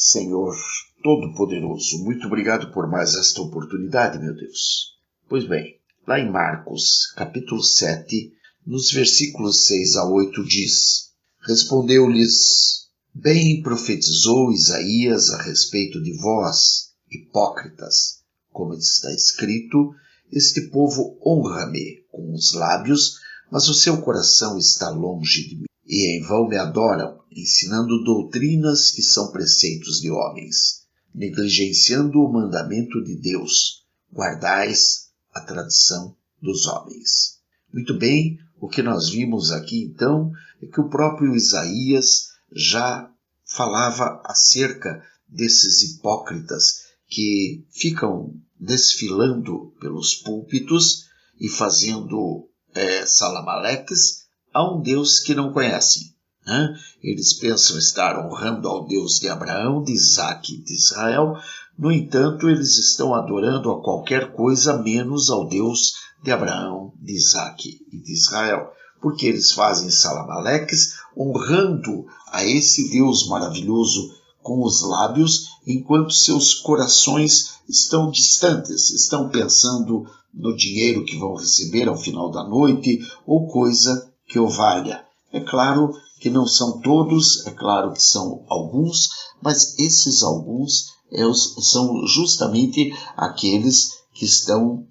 Senhor Todo-Poderoso, muito obrigado por mais esta oportunidade, meu Deus. Pois bem, lá em Marcos, capítulo 7, nos versículos 6 a 8 diz: Respondeu-lhes: Bem profetizou Isaías a respeito de vós, hipócritas, como está escrito: Este povo honra-me com os lábios, mas o seu coração está longe de mim. E em vão me adoram, ensinando doutrinas que são preceitos de homens, negligenciando o mandamento de Deus. Guardais a tradição dos homens. Muito bem, o que nós vimos aqui então é que o próprio Isaías já falava acerca desses hipócritas que ficam desfilando pelos púlpitos e fazendo salamaleques a um Deus que não conhecem. Né? Eles pensam estar honrando ao Deus de Abraão, de Isaque e de Israel. No entanto, eles estão adorando a qualquer coisa menos ao Deus de Abraão, de Isaque e de Israel. Porque eles fazem salamaleques honrando a esse Deus maravilhoso com os lábios, enquanto seus corações estão distantes, estão pensando no dinheiro que vão receber ao final da noite ou coisa que o valha. É claro que não são todos, é claro que são alguns, mas esses alguns são justamente aqueles que estão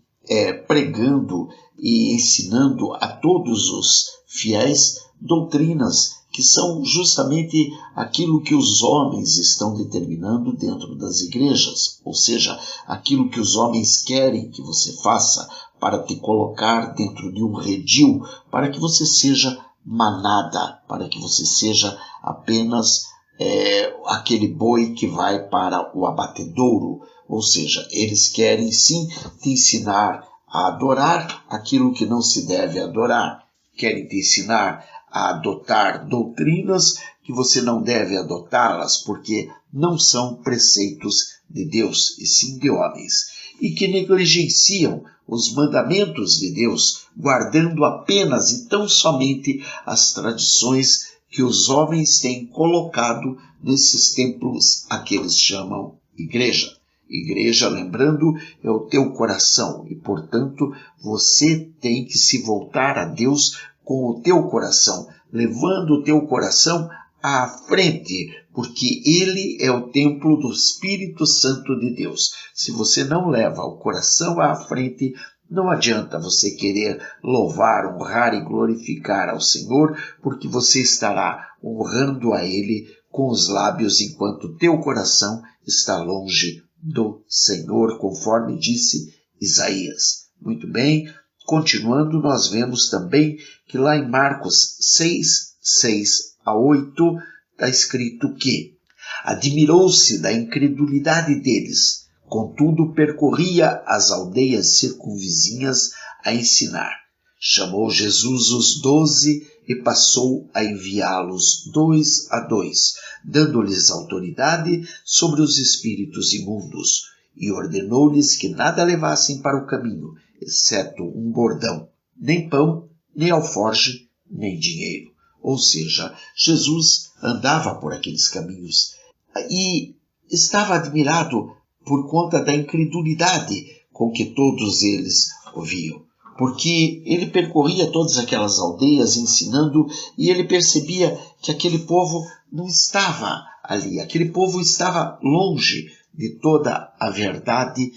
pregando e ensinando a todos os fiéis doutrinas que são justamente aquilo que os homens estão determinando dentro das igrejas, ou seja, aquilo que os homens querem que você faça para te colocar dentro de um redil, para que você seja manada, para que você seja apenas aquele boi que vai para o abatedouro. Ou seja, eles querem sim te ensinar a adorar aquilo que não se deve adorar, querem te ensinar a adotar doutrinas que você não deve adotá-las, porque não são preceitos de Deus, e sim de homens, e que negligenciam os mandamentos de Deus, guardando apenas e tão somente as tradições que os homens têm colocado nesses templos a que eles chamam igreja. Igreja, lembrando, é o teu coração, e portanto você tem que se voltar a Deus com o teu coração, levando o teu coração à frente, porque ele é o templo do Espírito Santo de Deus. Se você não leva o coração à frente, não adianta você querer louvar, honrar e glorificar ao Senhor, porque você estará honrando a Ele com os lábios, enquanto o teu coração está longe do Senhor, conforme disse Isaías. Muito bem. Continuando, nós vemos também que lá em Marcos 6, 6 a 8, está escrito que admirou-se da incredulidade deles, contudo percorria as aldeias circunvizinhas a ensinar. Chamou Jesus os 12 e passou a enviá-los 2 a 2, dando-lhes autoridade sobre os espíritos imundos, e ordenou-lhes que nada levassem para o caminho, exceto um bordão, nem pão, nem alforje, nem dinheiro. Ou seja, Jesus andava por aqueles caminhos e estava admirado por conta da incredulidade com que todos eles ouviam. Porque ele percorria todas aquelas aldeias ensinando e ele percebia que aquele povo não estava ali, aquele povo estava longe de toda a verdade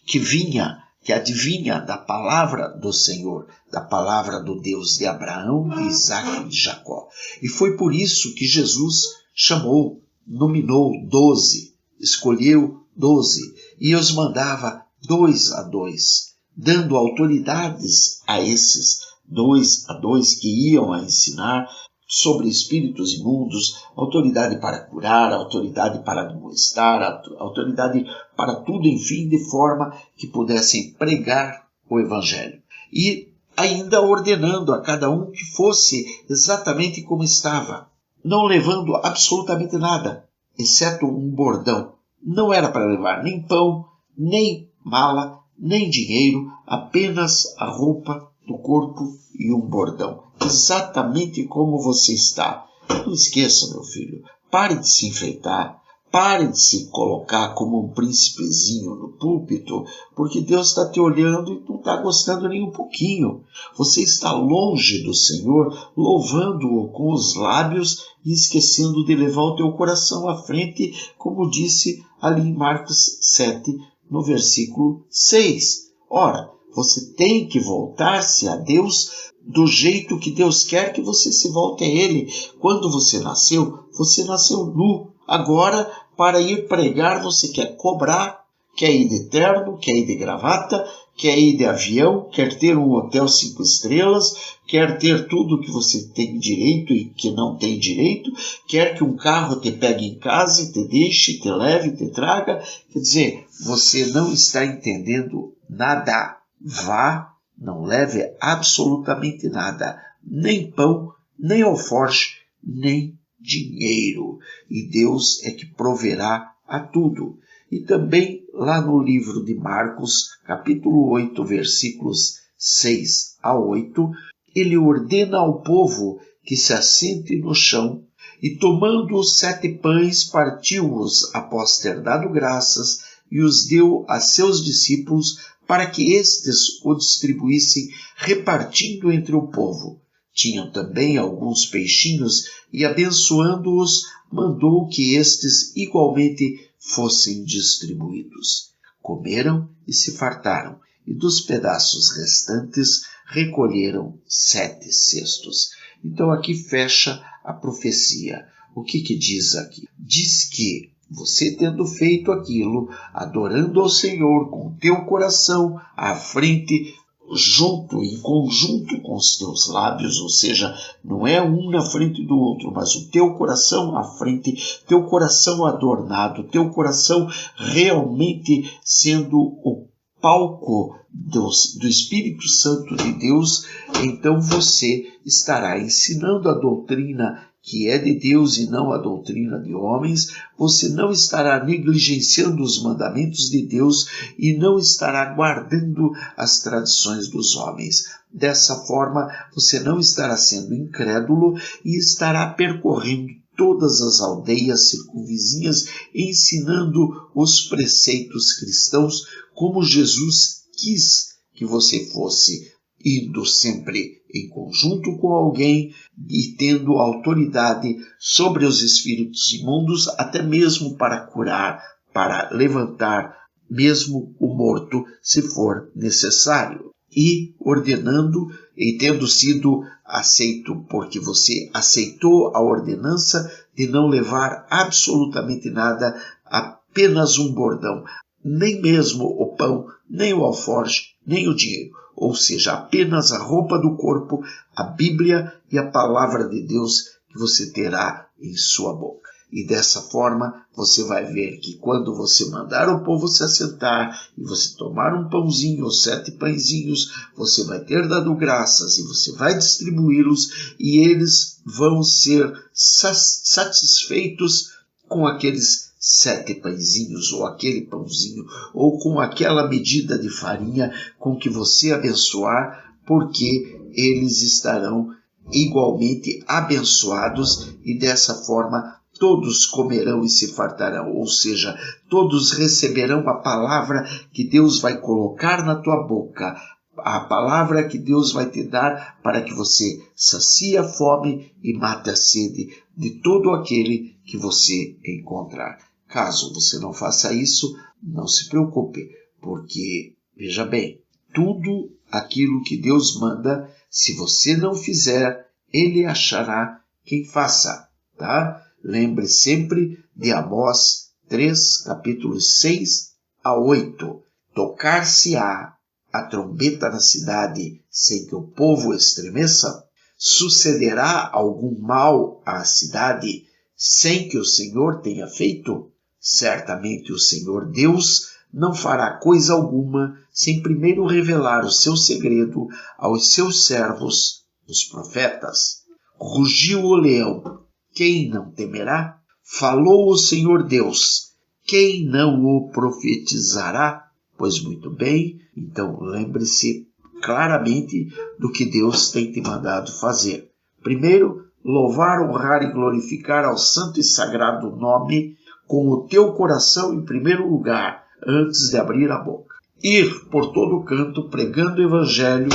que vinha, que adivinha da palavra do Senhor, da palavra do Deus de Abraão, de Isaque e de Jacó. E foi por isso que Jesus chamou, nominou 12, escolheu 12 e os mandava 2 a 2, dando autoridades a esses 2 a 2 que iam a ensinar sobre espíritos imundos, autoridade para curar, autoridade para admoestar, autoridade para tudo, enfim, de forma que pudessem pregar o Evangelho. E ainda ordenando a cada um que fosse exatamente como estava, não levando absolutamente nada, exceto um bordão. Não era para levar nem pão, nem mala, nem dinheiro, apenas a roupa do corpo e um bordão. Exatamente como você está. Não esqueça, meu filho, pare de se enfeitar, Pare de se colocar como um príncipezinho no púlpito, porque Deus está te olhando e não está gostando nem um pouquinho. Você está longe do Senhor, louvando-o com os lábios e esquecendo de levar o teu coração à frente, como disse ali em Marcos 7, no versículo 6. Ora, você tem que voltar-se a Deus do jeito que Deus quer que você se volte a Ele. Quando você nasceu nu. Agora, para ir pregar, você quer cobrar, quer ir de terno, quer ir de gravata, quer ir de avião, quer ter um hotel 5 estrelas, quer ter tudo que você tem direito e que não tem direito, quer que um carro te pegue em casa e te deixe, te leve, te traga. Quer dizer, você não está entendendo nada. Vá, não leve absolutamente nada, nem pão, nem alforje, nem dinheiro, e Deus é que proverá a tudo. E também lá no livro de Marcos, capítulo 8, versículos 6 a 8, ele ordena ao povo que se assente no chão, e tomando os 7 pães, partiu-os após ter dado graças, e os deu a seus discípulos, para que estes o distribuíssem, repartindo entre o povo. Tinham também alguns peixinhos, e abençoando-os, mandou que estes igualmente fossem distribuídos. Comeram e se fartaram, e dos pedaços restantes recolheram 7 cestos. Então aqui fecha a profecia. O que diz aqui? Diz que você tendo feito aquilo, adorando ao Senhor com teu coração à frente, em conjunto com os teus lábios, ou seja, não é um na frente do outro, mas o teu coração à frente, teu coração adornado, teu coração realmente sendo o palco do Espírito Santo de Deus, então você estará ensinando a doutrina que é de Deus e não a doutrina de homens, você não estará negligenciando os mandamentos de Deus e não estará guardando as tradições dos homens. Dessa forma, você não estará sendo incrédulo e estará percorrendo todas as aldeias circunvizinhas, ensinando os preceitos cristãos como Jesus quis que você fosse, indo sempre em conjunto com alguém e tendo autoridade sobre os espíritos imundos, até mesmo para curar, para levantar mesmo o morto, se for necessário. E ordenando, e tendo sido aceito, porque você aceitou a ordenança de não levar absolutamente nada, apenas um bordão, nem mesmo o pão, nem o alforje, nem o dinheiro, ou seja, apenas a roupa do corpo, a Bíblia e a palavra de Deus que você terá em sua boca. E dessa forma você vai ver que quando você mandar o povo se assentar e você tomar um pãozinho ou 7 pãezinhos, você vai ter dado graças e você vai distribuí-los e eles vão ser satisfeitos com aqueles 7 pãezinhos, ou aquele pãozinho, ou com aquela medida de farinha com que você abençoar, porque eles estarão igualmente abençoados e dessa forma todos comerão e se fartarão, ou seja, todos receberão a palavra que Deus vai colocar na tua boca, a palavra que Deus vai te dar para que você sacie a fome e mate a sede de todo aquele que você encontrar. Caso você não faça isso, não se preocupe, porque, veja bem, tudo aquilo que Deus manda, se você não fizer, Ele achará quem faça, tá? Lembre sempre de Amós 3, capítulos 6 a 8. Tocar-se-á a trombeta na cidade sem que o povo estremeça? Sucederá algum mal à cidade sem que o Senhor tenha feito? Certamente o Senhor Deus não fará coisa alguma sem primeiro revelar o seu segredo aos seus servos, os profetas. Rugiu o leão, quem não temerá? Falou o Senhor Deus, quem não o profetizará? Pois muito bem, então lembre-se claramente do que Deus tem te mandado fazer. Primeiro, louvar, honrar e glorificar ao santo e sagrado nome com o teu coração em primeiro lugar, antes de abrir a boca. Ir por todo canto pregando o evangelho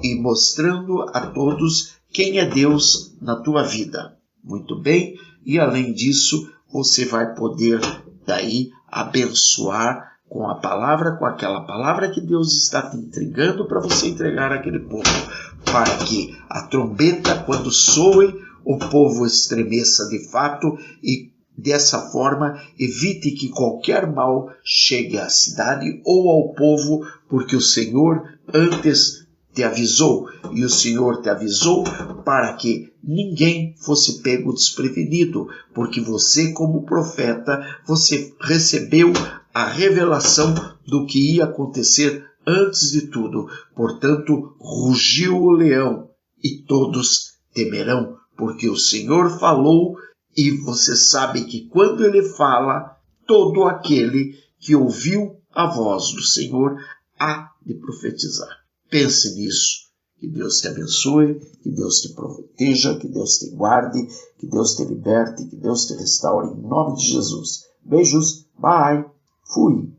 e mostrando a todos quem é Deus na tua vida. Muito bem, e além disso, você vai poder daí abençoar com a palavra, com aquela palavra que Deus está te entregando para você entregar àquele povo, para que a trombeta, quando soe, o povo estremeça de fato e dessa forma evite que qualquer mal chegue à cidade ou ao povo, porque o Senhor antes te avisou, e o Senhor te avisou para que ninguém fosse pego desprevenido, porque você, como profeta, você recebeu a revelação do que ia acontecer antes de tudo. Portanto, rugiu o leão e todos temerão, porque o Senhor falou, e você sabe que quando ele fala, todo aquele que ouviu a voz do Senhor há de profetizar. Pense nisso. Que Deus te abençoe, que Deus te proteja, que Deus te guarde, que Deus te liberte, que Deus te restaure. Em nome de Jesus. Beijos. Bye. Fui.